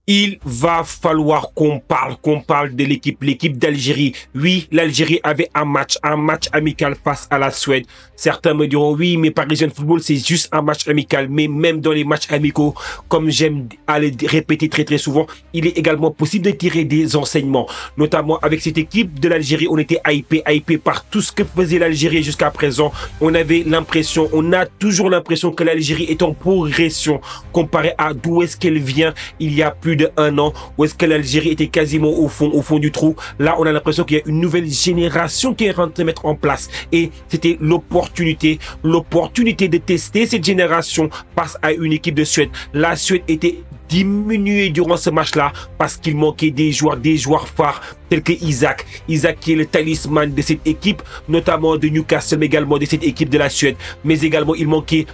Il va falloir qu'on parle de l'équipe d'Algérie. Oui, l'Algérie avait un match amical face à la Suède. Certains me diront, oui, mais Parisian Football, c'est juste un match amical. Mais même dans les matchs amicaux, comme j'aime à le répéter très souvent, il est également possible de tirer des enseignements. Notamment avec cette équipe de l'Algérie, on était hypé par tout ce que faisait l'Algérie jusqu'à présent. On avait l'impression, on a toujours l'impression que l'Algérie est en progression comparé à d'où est-ce qu'elle vient il y a plus d'1 an, où est-ce que l'Algérie était quasiment au fond du trou. Là, on a l'impression qu'il y a une nouvelle génération qui est en train de se mettre en place. Et c'était l'opportunité de tester cette génération face à une équipe de Suède. La Suède était diminué durant ce match-là parce qu'il manquait des joueurs phares tels que Isaac. Isaac qui est le talisman de cette équipe, notamment de Newcastle, mais également de cette équipe de la Suède. Mais également, il manquait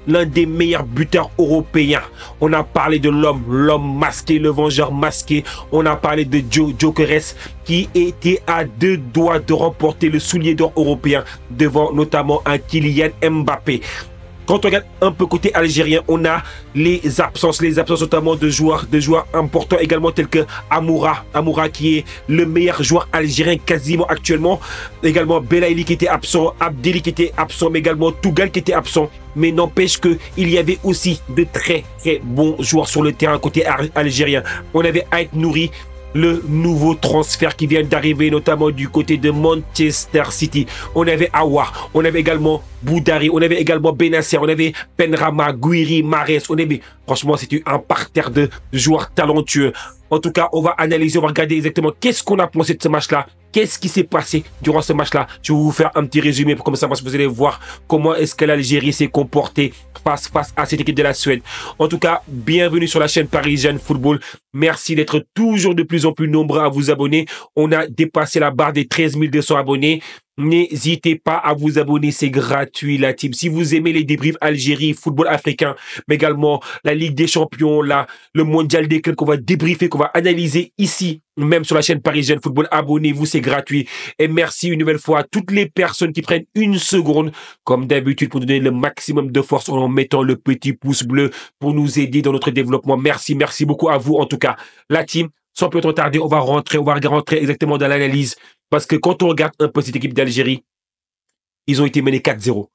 l'un des meilleurs buteurs européens. On a parlé de l'homme masqué, le vengeur masqué. On a parlé de Gyökeres qui était à 2 doigts de remporter le soulier d'or européen devant notamment un Kylian Mbappé. Quand on regarde un peu côté algérien, on a les absences notamment de joueurs importants également tels que Amoura qui est le meilleur joueur algérien quasiment actuellement. Également Belaïli qui était absent, Abdelli qui était absent, mais également Tougal qui était absent. Mais n'empêche qu'il y avait aussi de très bons joueurs sur le terrain côté algérien. On avait Ait Nouri, le nouveau transfert qui vient d'arriver, notamment du côté de Manchester City. On avait Aouar, on avait également Boudari, on avait également Benasser, on avait Benrahma, Gouiri, Mahrez. Franchement, c'était un parterre de joueurs talentueux. En tout cas, on va analyser, on va regarder exactement qu'est-ce qu'on a pensé de ce match-là. Qu'est-ce qui s'est passé durant ce match-là? Je vais vous faire un petit résumé pour comme ça, parce que vous allez voir comment est-ce que l'Algérie s'est comportée face à cette équipe de la Suède. En tout cas, bienvenue sur la chaîne Parisian Football. Merci d'être toujours de plus en plus nombreux à vous abonner. On a dépassé la barre des 13 200 abonnés. N'hésitez pas à vous abonner, c'est gratuit la team. Si vous aimez les débriefs Algérie, football africain, mais également la Ligue des Champions, le Mondial des clubs qu'on va débriefer, qu'on va analyser ici, même sur la chaîne Parisienne Football, abonnez-vous, c'est gratuit. Et merci une nouvelle fois à toutes les personnes qui prennent une seconde, comme d'habitude, pour donner le maximum de force en mettant le petit pouce bleu pour nous aider dans notre développement. Merci beaucoup à vous en tout cas. La team, sans plus tarder, on va rentrer exactement dans l'analyse. Parce que quand on regarde un peu cette équipe d'Algérie, ils ont été menés 4-0.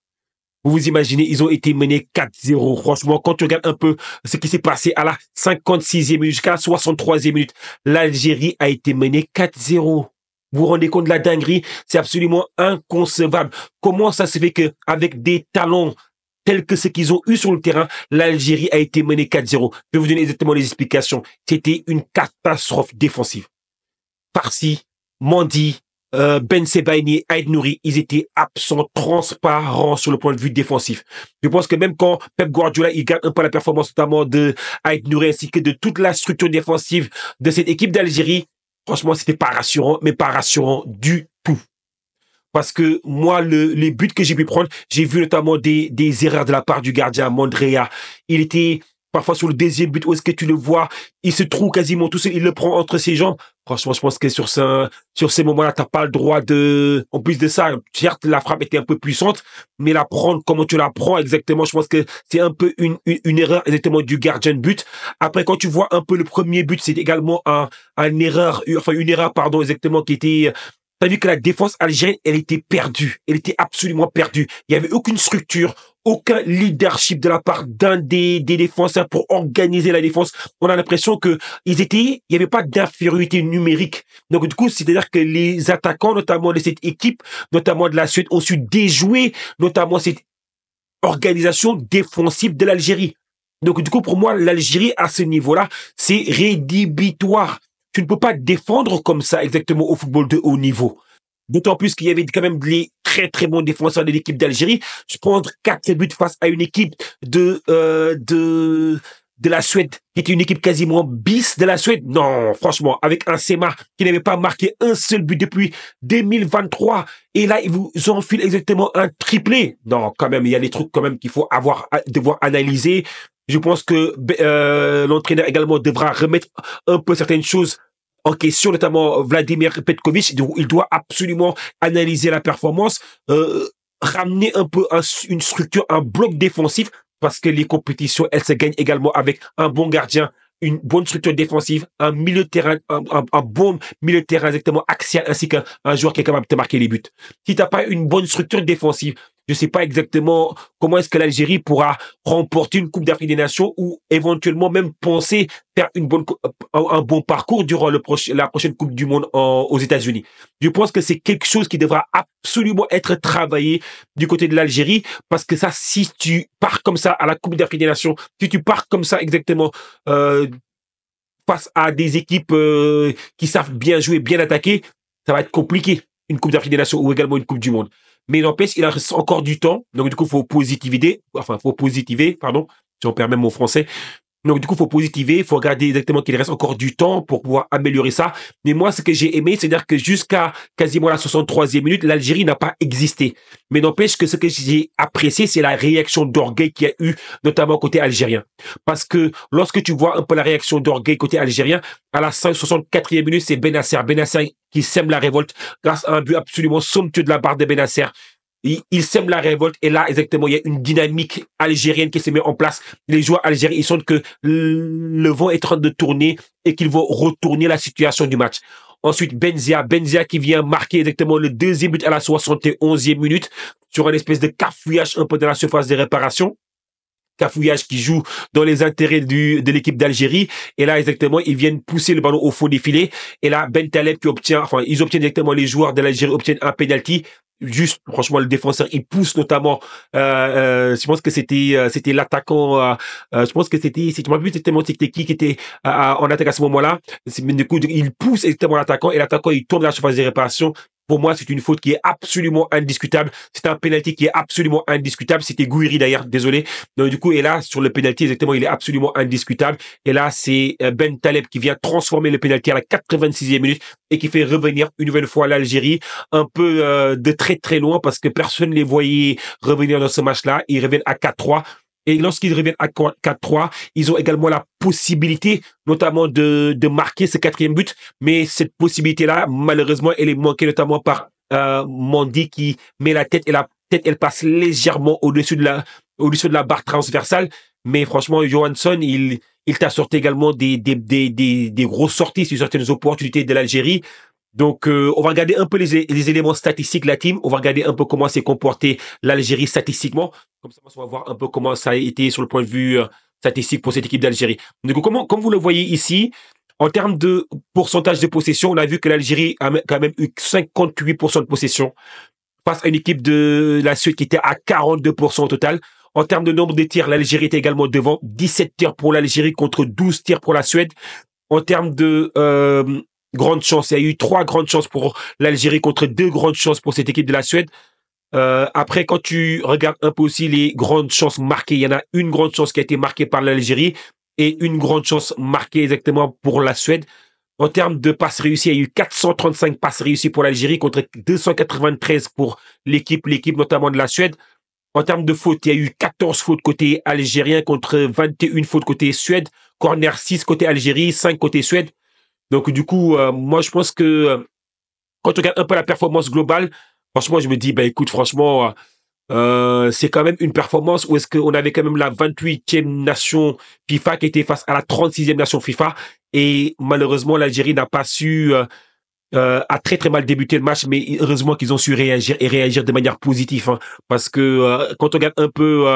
Vous vous imaginez, ils ont été menés 4-0. Franchement, quand on regarde un peu ce qui s'est passé à la 56e minute jusqu'à la 63e minute, l'Algérie a été menée 4-0. Vous vous rendez compte de la dinguerie? C'est absolument inconcevable. Comment ça se fait qu'avec des talents tels que ceux qu'ils ont eu sur le terrain, l'Algérie a été menée 4-0? Je vais vous donner exactement les explications. C'était une catastrophe défensive. Farsi, Mandi, Ben Sebaini, Ait Nouri, ils étaient absents, transparents sur le point de vue défensif. Je pense que même quand Pep Guardiola, il garde un peu la performance notamment de Ait Nouri ainsi que de toute la structure défensive de cette équipe d'Algérie, franchement, c'était pas rassurant, mais pas rassurant du tout. Parce que moi, les buts que j'ai pu prendre, j'ai vu notamment des erreurs de la part du gardien Mandrea. Il était parfois sur le deuxième but, où est-ce que tu le vois, il se trouve quasiment tout seul, il le prend entre ses jambes. Franchement, je pense que sur ces moments-là, t'as pas le droit en plus de ça, certes, la frappe était un peu puissante, mais la prendre, comment tu la prends exactement, je pense que c'est un peu une erreur exactement du gardien de but. Après, quand tu vois un peu le premier but, c'est également une erreur, pardon, exactement, qui était, t'as vu que la défense algérienne, elle était perdue. Elle était absolument perdue. Il n'y avait aucune structure, aucun leadership de la part d'un des défenseurs pour organiser la défense. On a l'impression que il n'y avait pas d'infériorité numérique. Donc, du coup, c'est-à-dire que les attaquants, notamment de cette équipe, notamment de la Suède, ont su déjouer, notamment cette organisation défensive de l'Algérie. Donc, du coup, pour moi, l'Algérie, à ce niveau-là, c'est rédhibitoire. Tu ne peux pas défendre comme ça exactement au football de haut niveau. D'autant plus qu'il y avait quand même les très bons défenseurs de l'équipe d'Algérie. Je prendre 4 buts face à une équipe de la Suède, qui était une équipe quasiment bis de la Suède. Non, franchement, avec un Sema qui n'avait pas marqué un seul but depuis 2023. Et là, ils vous enfilent exactement un triplé. Non, quand même, il y a des trucs quand même qu'il faut devoir analyser. Je pense que l'entraîneur également devra remettre un peu certaines choses en question, notamment Vladimir Petkovic. Il doit absolument analyser la performance, ramener un peu une structure, un bloc défensif, parce que les compétitions, elles se gagnent également avec un bon gardien, une bonne structure défensive, un milieu de terrain, un bon milieu de terrain exactement axial, ainsi qu'un joueur qui est capable de te marquer les buts. Si tu n'as pas une bonne structure défensive, je ne sais pas exactement comment est-ce que l'Algérie pourra remporter une Coupe d'Afrique des Nations ou éventuellement même penser faire un bon parcours durant la prochaine Coupe du Monde aux États-Unis. Je pense que c'est quelque chose qui devra absolument être travaillé du côté de l'Algérie, parce que ça, si tu pars comme ça à la Coupe d'Afrique des Nations, si tu pars comme ça exactement face à des équipes qui savent bien jouer, bien attaquer, ça va être compliqué, une Coupe d'Afrique des Nations ou également une Coupe du Monde. Mais n'empêche, il reste encore du temps. Donc, du coup, faut positiver, pardon, si on permet mon français. Donc, du coup, faut positiver, il faut regarder exactement qu'il reste encore du temps pour pouvoir améliorer ça. Mais moi, ce que j'ai aimé, c'est-à-dire que jusqu'à quasiment la 63e minute, l'Algérie n'a pas existé. Mais n'empêche que ce que j'ai apprécié, c'est la réaction d'orgueil qu'il y a eu, notamment côté algérien. Parce que lorsque tu vois un peu la réaction d'orgueil côté algérien, à la 64e minute, c'est Benasser. Benasser qui sème la révolte grâce à un but absolument somptueux de la part de Benasser. Il sème la révolte et là, exactement, il y a une dynamique algérienne qui se met en place. Les joueurs algériens, ils sentent que le vent est en train de tourner et qu'ils vont retourner la situation du match. Ensuite, Benzia qui vient marquer exactement le deuxième but à la 71e minute sur un espèce de cafouillage un peu dans la surface de réparation. Cafouillage qui joue dans les intérêts de l'équipe d'Algérie. Et là, exactement, ils viennent pousser le ballon au fond des filets. Et là, Ben Taleb ils obtiennent exactement, les joueurs de l'Algérie obtiennent un penalty. Juste, franchement, le défenseur, il pousse notamment, je pense que c'était l'attaquant, je pense que c'était, si tu m'as vu, c'était qui était en attaque à ce moment-là. Mais du coup, il pousse exactement l'attaquant et l'attaquant, il tourne la surface de réparation. Pour moi, c'est une faute qui est absolument indiscutable. C'est un penalty qui est absolument indiscutable. C'était Gouiri d'ailleurs, désolé. Donc du coup, et là, sur le penalty, exactement, il est absolument indiscutable. Et là, c'est Ben Taleb qui vient transformer le penalty à la 86e minute et qui fait revenir une nouvelle fois l'Algérie un peu de très très loin, parce que personne ne les voyait revenir dans ce match-là. Ils reviennent à 4-3. Et lorsqu'ils reviennent à 4-3, ils ont également la possibilité, notamment de marquer ce quatrième but. Mais cette possibilité-là, malheureusement, elle est manquée notamment par Mendy qui met la tête, et la tête, elle passe légèrement au-dessus de la barre transversale. Mais franchement, Johansson, il t'a sorti également des grosses sorties sur certaines opportunités de l'Algérie. Donc, on va regarder un peu les éléments statistiques de la team. On va regarder un peu comment s'est comporté l'Algérie statistiquement. Comme ça, on va voir un peu comment ça a été sur le point de vue statistique pour cette équipe d'Algérie. Donc, comme vous le voyez ici, en termes de pourcentage de possession, on a vu que l'Algérie a quand même eu 58% de possession face à une équipe de la Suède qui était à 42% au total. En termes de nombre de tirs, l'Algérie était également devant. 17 tirs pour l'Algérie contre 12 tirs pour la Suède. En termes de grandes chances, il y a eu 3 grandes chances pour l'Algérie contre 2 grandes chances pour cette équipe de la Suède. Après, quand tu regardes un peu aussi les grandes chances marquées, il y en a une grande chance qui a été marquée par l'Algérie et une grande chance marquée exactement pour la Suède. En termes de passes réussies, il y a eu 435 passes réussies pour l'Algérie contre 293 pour l'équipe notamment de la Suède. En termes de fautes, il y a eu 14 fautes côté algérien contre 21 fautes côté Suède. Corner 6 côté Algérie, 5 côté Suède. Donc du coup, moi je pense que quand on regarde un peu la performance globale, franchement je me dis, bah écoute, franchement, c'est quand même une performance où est-ce qu'on avait quand même la 28e nation FIFA qui était face à la 36e nation FIFA, et malheureusement l'Algérie n'a pas su, a très très mal débuté le match, mais heureusement qu'ils ont su réagir et réagir de manière positive, hein, parce que quand on regarde un peu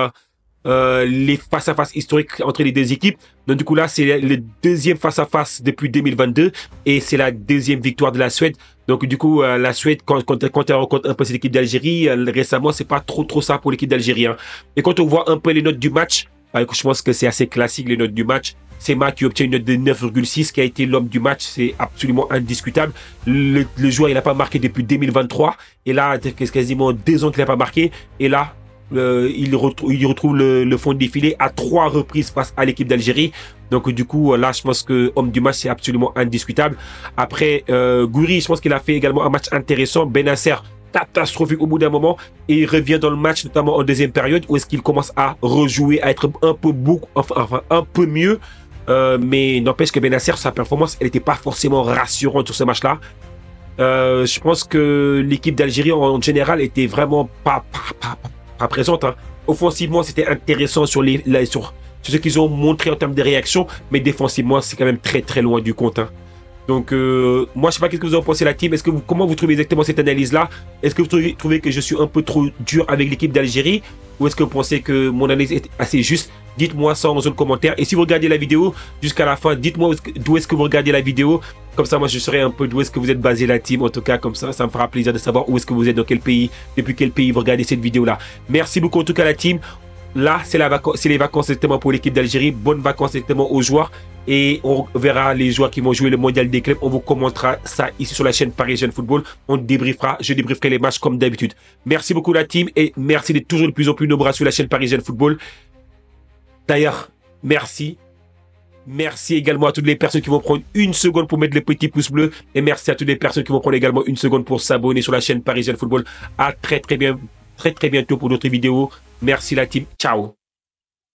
les face-à-face historiques entre les deux équipes. Donc du coup là, c'est le deuxième face-à-face depuis 2022 et c'est la deuxième victoire de la Suède. Donc du coup, la Suède, quand elle rencontre un peu cette équipe d'Algérie, récemment, c'est pas trop ça pour l'équipe d'Algérie. Hein. Et quand on voit un peu les notes du match, je pense que c'est assez classique les notes du match. C'est Mac qui obtient une note de 9,6, qui a été l'homme du match, c'est absolument indiscutable. Le joueur, il n'a pas marqué depuis 2023. Et là, c'est quasiment 2 ans qu'il n'a pas marqué. Et là, il retrouve le fond de défilé à 3 reprises face à l'équipe d'Algérie. Donc du coup, là, je pense que homme du match, c'est absolument indiscutable. Après, Gouiri, je pense qu'il a fait également un match intéressant. Benasser, catastrophique au bout d'un moment, et il revient dans le match, notamment en deuxième période, où est-ce qu'il commence à rejouer, à être un peu mieux. Mais n'empêche que Benasser, sa performance, elle n'était pas forcément rassurante sur ce match-là. Je pense que l'équipe d'Algérie en général était vraiment pas présente. Hein. Offensivement, c'était intéressant sur sur ce qu'ils ont montré en termes de réaction, mais défensivement, c'est quand même très très loin du compte. Hein. Donc, moi, je sais pas qu'est-ce que vous en pensez, la team. Est-ce que comment vous trouvez exactement cette analyse-là? Est-ce que vous trouvez que je suis un peu trop dur avec l'équipe d'Algérie? Ou est-ce que vous pensez que mon analyse est assez juste? Dites-moi ça en zone commentaire. Et si vous regardez la vidéo jusqu'à la fin, dites-moi d'où est-ce que vous regardez la vidéo. Comme ça, moi, je saurai un peu d'où est-ce que vous êtes basé, la team. En tout cas, comme ça me fera plaisir de savoir où est-ce que vous êtes, dans quel pays, depuis quel pays vous regardez cette vidéo-là. Merci beaucoup, en tout cas, la team. Là, c'est les vacances exactement pour l'équipe d'Algérie. Bonnes vacances exactement aux joueurs. Et on verra les joueurs qui vont jouer le mondial des clubs. On vous commentera ça ici sur la chaîne Paris Jeune Football. On débriefera, je débrieferai les matchs comme d'habitude. Merci beaucoup la team et merci d'être toujours de plus en plus nombreux sur la chaîne Paris Jeune Football. D'ailleurs, merci. Merci également à toutes les personnes qui vont prendre une seconde pour mettre le petit pouce bleu. Et merci à toutes les personnes qui vont prendre également une seconde pour s'abonner sur la chaîne Paris Jeune Football. À très bientôt pour d'autres vidéos. Merci la team. Ciao.